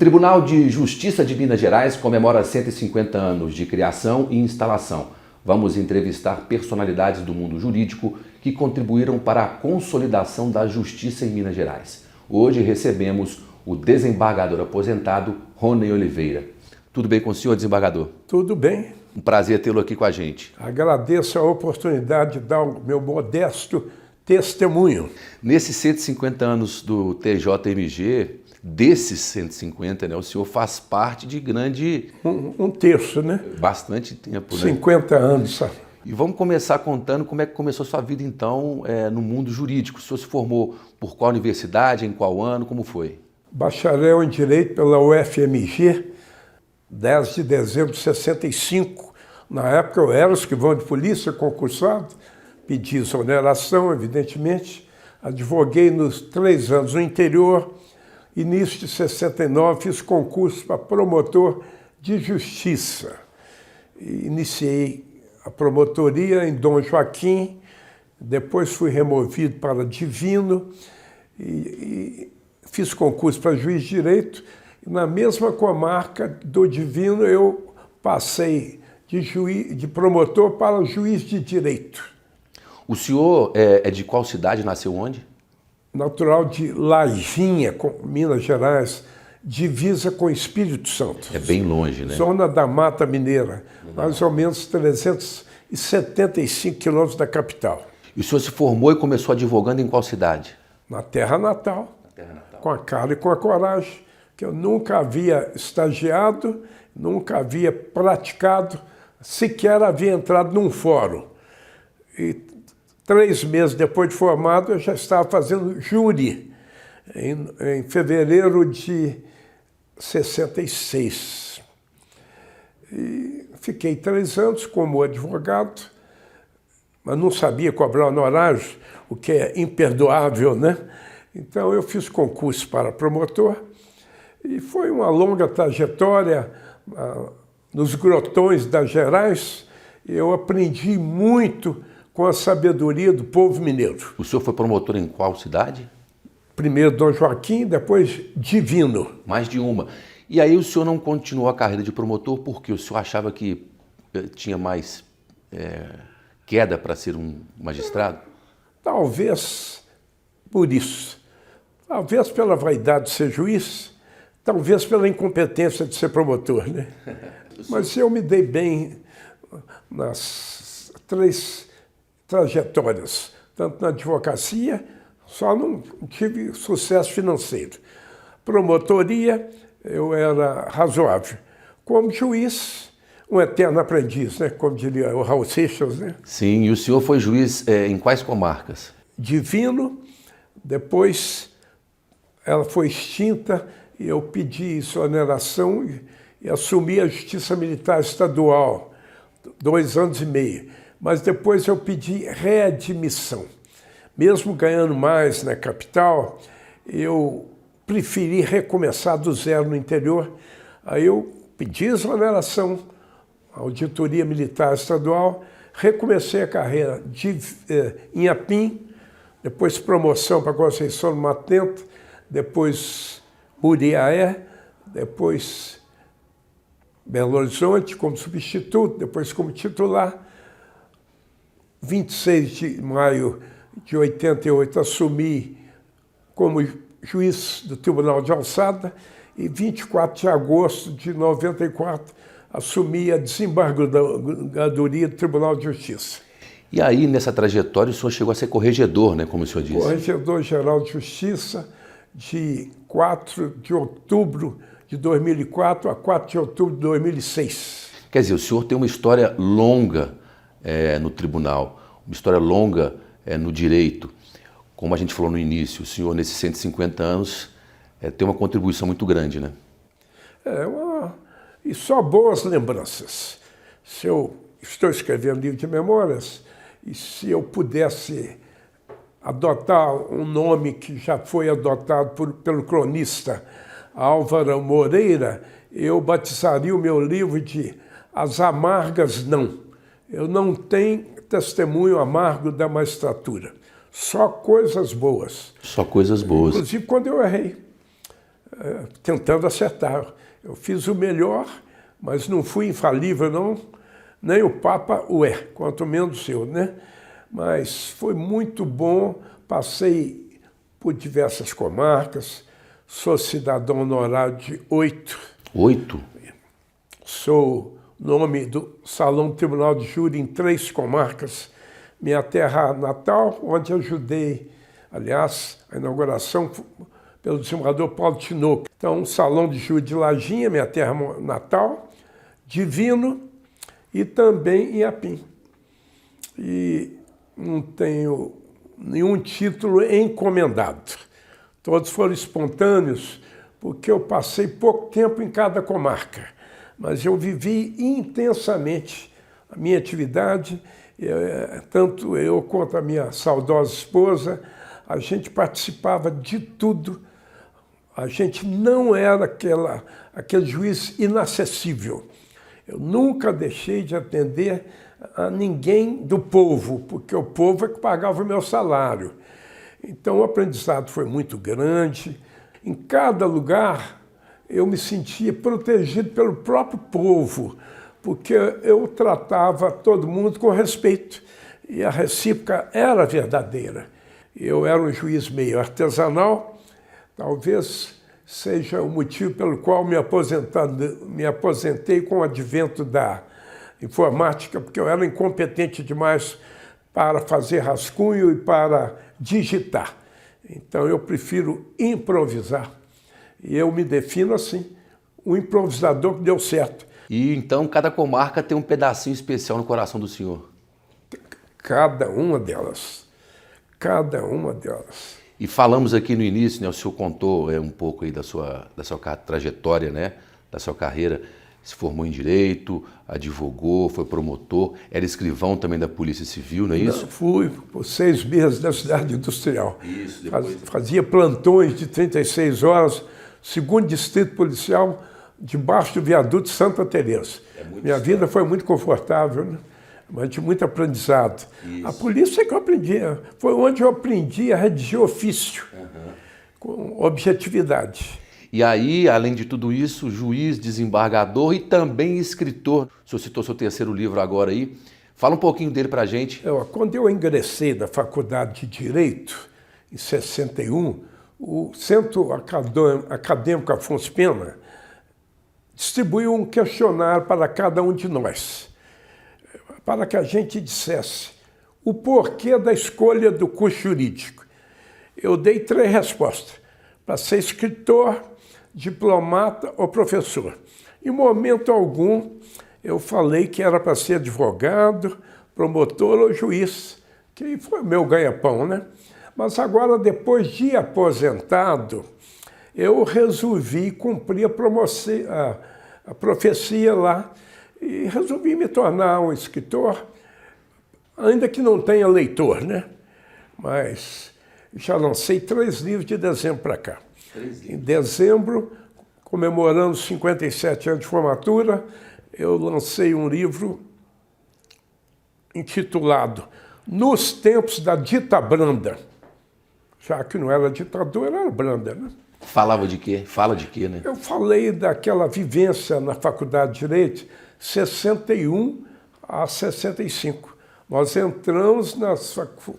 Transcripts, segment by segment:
Tribunal de Justiça de Minas Gerais comemora 150 anos de criação e instalação. Vamos entrevistar personalidades do mundo jurídico que contribuíram para a consolidação da justiça em Minas Gerais. Hoje recebemos o desembargador aposentado Rony Oliveira. Tudo bem com o senhor, desembargador? Tudo bem. Um prazer tê-lo aqui com a gente. Agradeço a oportunidade de dar o meu modesto testemunho. Nesses 150 anos do TJMG, desses 150, né, o senhor faz parte de grande... Um terço, né? Bastante tempo, né? 50 anos, sabe? E vamos começar contando como é que começou a sua vida, então, no mundo jurídico. O senhor se formou por qual universidade, em qual ano, como foi? Bacharel em Direito pela UFMG, 10 de dezembro de 65. Na época eu era escrivão de polícia, concursado, pedi exoneração, evidentemente. Advoguei nos 3 anos no interior. Início de 69, fiz concurso para promotor de justiça. Iniciei a promotoria em Dom Joaquim, depois fui removido para Divino e fiz concurso para juiz de direito. E na mesma comarca do Divino eu passei de promotor para juiz de direito. O senhor é de qual cidade, nasceu onde? Natural de Lajinha, Minas Gerais, divisa com Espírito Santo. É bem longe, né? Zona da Mata Mineira, mais ou menos 375 quilômetros da capital. E o senhor se formou e começou advogando em qual cidade? Na terra natal, com a cara e com a coragem, que eu nunca havia estagiado, nunca havia praticado, sequer havia entrado num fórum. E 3 meses depois de formado, eu já estava fazendo júri, em fevereiro de 66. E fiquei 3 anos como advogado, mas não sabia cobrar honorário, o que é imperdoável, né? Então eu fiz concurso para promotor e foi uma longa trajetória nos grotões das Gerais. Eu aprendi muito com a sabedoria do povo mineiro. O senhor foi promotor em qual cidade? Primeiro Dom Joaquim, depois Divino. Mais de uma. E aí o senhor não continuou a carreira de promotor porque o senhor achava que tinha mais queda para ser um magistrado? Talvez por isso. Talvez pela vaidade de ser juiz, talvez pela incompetência de ser promotor, né? Mas eu me dei bem nas 3 trajetórias, tanto na advocacia, só não tive sucesso financeiro. Promotoria, eu era razoável. Como juiz, um eterno aprendiz, né? Como diria o Raul Seixas, né? Sim, e o senhor foi juiz em quais comarcas? Divino, depois ela foi extinta e eu pedi exoneração e assumi a Justiça Militar Estadual, 2 anos e meio. Mas depois eu pedi readmissão. Mesmo ganhando mais na capital, eu preferi recomeçar do zero no interior. Aí eu pedi exoneração, Auditoria Militar Estadual, recomecei a carreira em Apim, depois promoção para Conceição do Mato Dentro, depois Muriaé, depois Belo Horizonte como substituto, depois como titular. 26 de maio de 88 assumi como juiz do Tribunal de Alçada e 24 de agosto de 94 assumi a desembargadoria do Tribunal de Justiça. E aí, nessa trajetória, o senhor chegou a ser corregedor, né, como o senhor disse? Corregedor-geral de Justiça de 4 de outubro de 2004 a 4 de outubro de 2006. Quer dizer, o senhor tem uma história longa no tribunal, uma história longa no direito. Como a gente falou no início, o senhor, nesses 150 anos, tem uma contribuição muito grande, né? E só boas lembranças. Se eu estou escrevendo livro de memórias, e se eu pudesse adotar um nome que já foi adotado pelo cronista Álvaro Moreira, eu batizaria o meu livro de As Amargas Não. Eu não tenho testemunho amargo da magistratura. Só coisas boas. Só coisas boas. Inclusive quando eu errei. tentando acertar. Eu fiz o melhor, mas não fui infalível, não. Nem o Papa o é, quanto menos eu, né? Mas foi muito bom, passei por diversas comarcas, sou cidadão honorário de 8. 8? Sou nome do Salão do Tribunal de Júri em 3 comarcas. Minha terra natal, onde ajudei, aliás, a inauguração pelo desembargador Paulo Tinoco. Então, Salão de Júri de Lajinha, minha terra natal, Divino e também Iapim. E não tenho nenhum título encomendado. Todos foram espontâneos, porque eu passei pouco tempo em cada comarca. Mas eu vivi intensamente a minha atividade, tanto eu quanto a minha saudosa esposa, a gente participava de tudo. A gente não era aquele juiz inacessível. Eu nunca deixei de atender a ninguém do povo, porque o povo é que pagava o meu salário. Então o aprendizado foi muito grande. Em cada lugar eu me sentia protegido pelo próprio povo, porque eu tratava todo mundo com respeito e a recíproca era verdadeira. Eu era um juiz meio artesanal, talvez seja o motivo pelo qual me aposentei com o advento da informática, porque eu era incompetente demais para fazer rascunho e para digitar. Então eu prefiro improvisar. E eu me defino assim, um improvisador que deu certo. E então cada comarca tem um pedacinho especial no coração do senhor? Cada uma delas. Cada uma delas. E falamos aqui no início, né, o senhor contou um pouco aí da sua trajetória, né, da sua carreira. Se formou em Direito, advogou, foi promotor, era escrivão também da Polícia Civil, não é isso? Não, fui por 6 meses na cidade industrial. Isso, depois... Fazia plantões de 36 horas, 2º Distrito Policial, debaixo do viaduto Santa Teresa. Minha vida foi muito confortável, né? Mas de muito aprendizado. Isso. A polícia é que eu aprendi, foi onde eu aprendi a redigir ofício, com objetividade. E aí, além de tudo isso, juiz, desembargador e também escritor. O senhor citou seu 3º livro agora aí. Fala um pouquinho dele pra gente. Quando eu ingressei na Faculdade de Direito, em 61, o Centro Acadêmico Afonso Pena distribuiu um questionário para cada um de nós, para que a gente dissesse o porquê da escolha do curso jurídico. Eu dei 3 respostas: para ser escritor, diplomata ou professor. Em momento algum, eu falei que era para ser advogado, promotor ou juiz, que foi o meu ganha-pão, né? Mas agora, depois de aposentado, eu resolvi cumprir a profecia lá e resolvi me tornar um escritor, ainda que não tenha leitor, né? Mas já lancei 3 livros de dezembro para cá. Em dezembro, comemorando 57 anos de formatura, eu lancei um livro intitulado Nos Tempos da Dita Branda. Já que não era ditadura, era branda, né? Falava de quê? Fala de quê, né? Eu falei daquela vivência na Faculdade de Direito, 61 a 65. Nós entramos na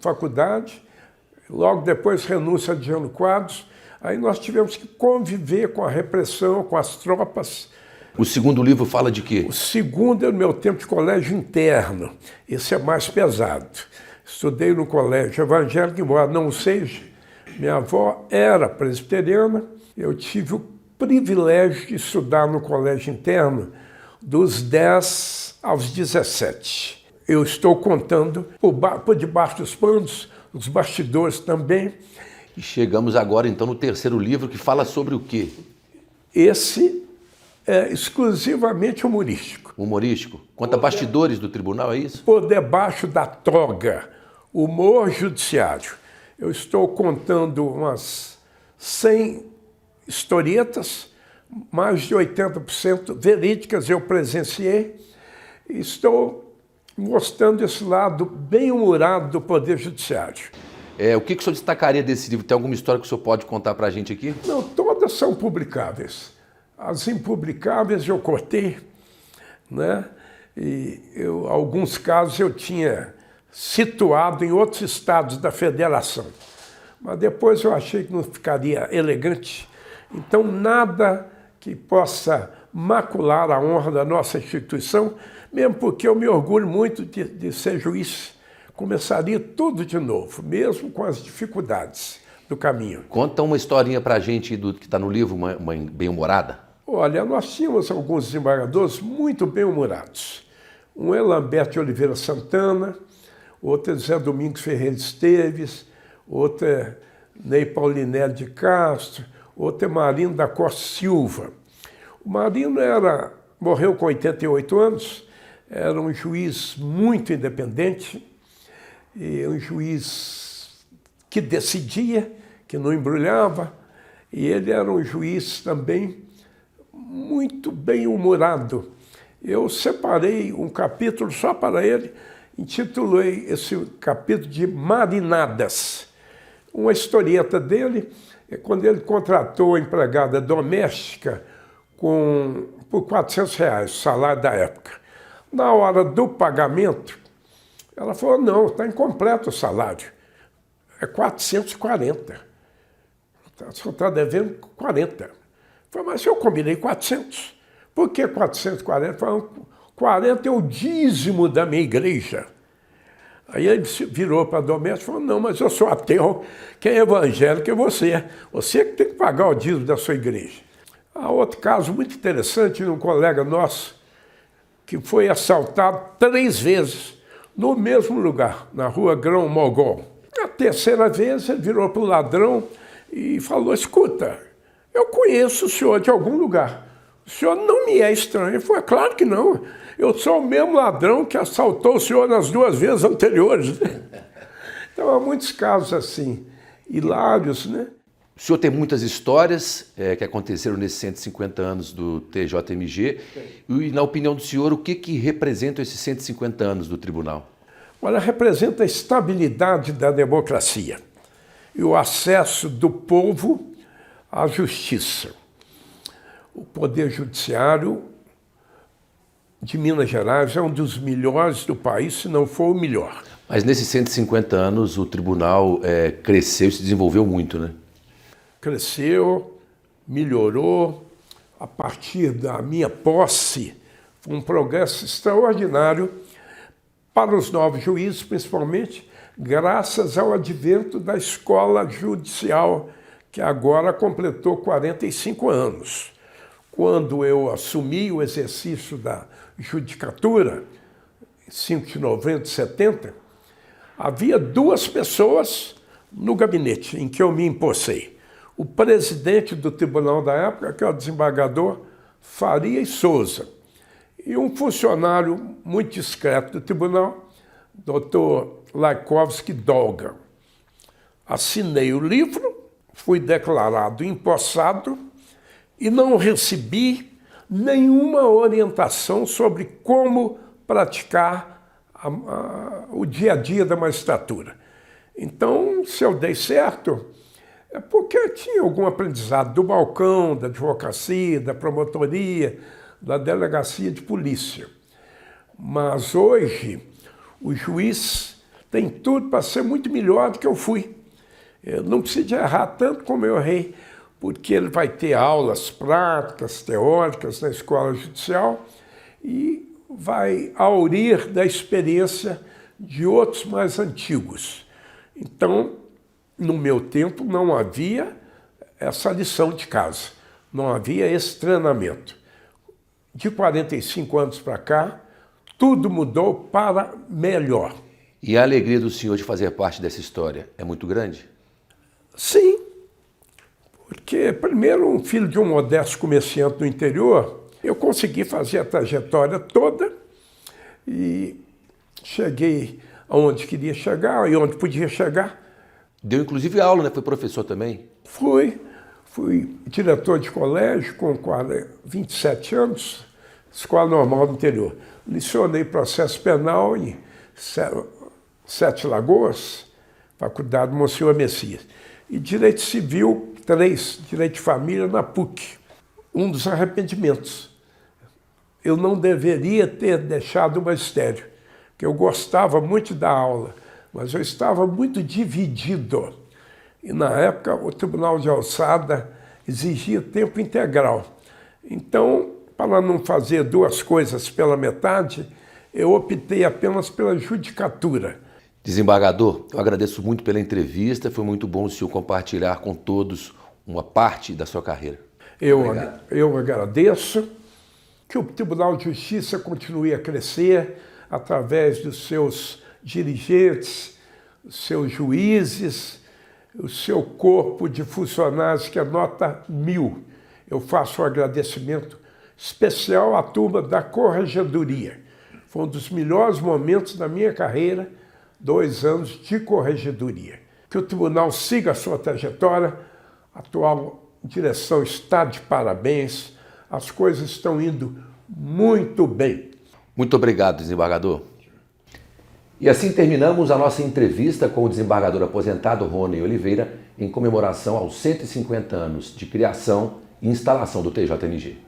faculdade, logo depois renúncia de Jânio Quadros, aí nós tivemos que conviver com a repressão, com as tropas. O 2º livro fala de quê? O 2º é o meu tempo de colégio interno. Esse é mais pesado. Estudei no colégio evangélico, embora não seja. Minha avó era presbiteriana. Eu tive o privilégio de estudar no colégio interno dos 10 aos 17. Eu estou contando por debaixo dos panos, os bastidores também. E chegamos agora, então, no 3º livro, que fala sobre o quê? Esse é exclusivamente humorístico. Humorístico? Conta bastidores do tribunal, é isso? Por debaixo da toga, humor judiciário. Eu estou contando umas 100 historietas, mais de 80% verídicas eu presenciei. Estou mostrando esse lado bem humorado do Poder Judiciário. O que o senhor destacaria desse livro? Tem alguma história que o senhor pode contar para a gente aqui? Não, toda todas são publicáveis. As impublicáveis eu cortei, né? E alguns casos eu tinha situado em outros estados da federação. Mas depois eu achei que não ficaria elegante. Então, nada que possa macular a honra da nossa instituição, mesmo porque eu me orgulho muito de ser juiz. Começaria tudo de novo, mesmo com as dificuldades do caminho. Conta uma historinha pra gente do que está no livro, uma bem-humorada. Olha, nós tínhamos alguns desembargadores muito bem-humorados. Um é Lamberto de Oliveira Santana, outro é Zé Domingos Ferreira Esteves, outro é Ney Paulinelli de Castro, outro é Marino da Costa Silva. O Marino morreu com 88 anos, era um juiz muito independente, e um juiz que decidia, que não embrulhava, e ele era um juiz também muito bem-humorado. Eu separei um capítulo só para ele, intitulei esse capítulo de Marinadas. Uma historieta dele é quando ele contratou a empregada doméstica por R$400, o salário da época. Na hora do pagamento, ela falou, não, está incompleto o salário, é 440. Só está devendo 40. Eu falei, mas eu combinei 400. Por que 440? Falei, 40 é o dízimo da minha igreja. Aí ele virou para a doméstica e falou, não, mas eu sou ateu, quem é evangélico é você. Você que tem que pagar o dízimo da sua igreja. Há outro caso muito interessante de um colega nosso que foi assaltado 3 vezes no mesmo lugar, na rua Grão Mogol. A terceira vez ele virou para o ladrão e falou, escuta, eu conheço o senhor de algum lugar. O senhor não me é estranho. Ele falou, claro que não. Eu sou o mesmo ladrão que assaltou o senhor nas 2 vezes anteriores. Então, há muitos casos assim, hilários, né? O senhor tem muitas histórias que aconteceram nesses 150 anos do TJMG. E, na opinião do senhor, o que representam esses 150 anos do tribunal? Olha, representa a estabilidade da democracia e o acesso do povo à justiça. O Poder Judiciário de Minas Gerais é um dos melhores do país, se não for o melhor. Mas nesses 150 anos o tribunal cresceu e se desenvolveu muito, né? Cresceu, melhorou. A partir da minha posse, foi um progresso extraordinário para os novos juízes, principalmente graças ao advento da escola judicial, que agora completou 45 anos. Quando eu assumi o exercício da judicatura, 5 de novembro de 70, havia 2 pessoas no gabinete em que eu me empossei. O presidente do tribunal da época, que é o desembargador Faria Souza, e um funcionário muito discreto do tribunal, Dr. Laikowski Dolga. Assinei o livro, fui declarado empossado e não recebi nenhuma orientação sobre como praticar o dia a dia da magistratura. Então, se eu dei certo, é porque eu tinha algum aprendizado do balcão, da advocacia, da promotoria, da delegacia de polícia. Mas hoje, o juiz tem tudo para ser muito melhor do que eu fui. Eu não preciso errar tanto como eu errei, porque ele vai ter aulas práticas, teóricas na escola judicial e vai aurir da experiência de outros mais antigos. Então, no meu tempo, não havia essa lição de casa, não havia esse treinamento. De 45 anos para cá, tudo mudou para melhor. E a alegria do senhor de fazer parte dessa história é muito grande? Sim, porque primeiro um filho de um modesto comerciante do interior, eu consegui fazer a trajetória toda e cheguei aonde queria chegar e onde podia chegar. Deu inclusive aula, né? Foi professor também? Fui diretor de colégio com 27 anos, escola normal do interior. Licionei processo penal em 7 Lagoas, Faculdade Monsenhor Messias. e Direito Civil 3, Direito de Família na PUC. Um dos arrependimentos. Eu não deveria ter deixado o magistério, porque eu gostava muito da aula, mas eu estava muito dividido. E na época o Tribunal de Alçada exigia tempo integral. Então, para não fazer duas coisas pela metade, eu optei apenas pela judicatura. Desembargador, eu agradeço muito pela entrevista, foi muito bom o senhor compartilhar com todos uma parte da sua carreira. Eu agradeço que o Tribunal de Justiça continue a crescer através dos seus dirigentes, os seus juízes, o seu corpo de funcionários que é nota 1000. Eu faço um agradecimento especial à turma da Corregedoria. Foi um dos melhores momentos da minha carreira, 2 anos de corregedoria. Que o tribunal siga a sua trajetória, a atual direção está de parabéns, as coisas estão indo muito bem. Muito obrigado, desembargador. E assim terminamos a nossa entrevista com o desembargador aposentado Rony Oliveira em comemoração aos 150 anos de criação e instalação do TJMG.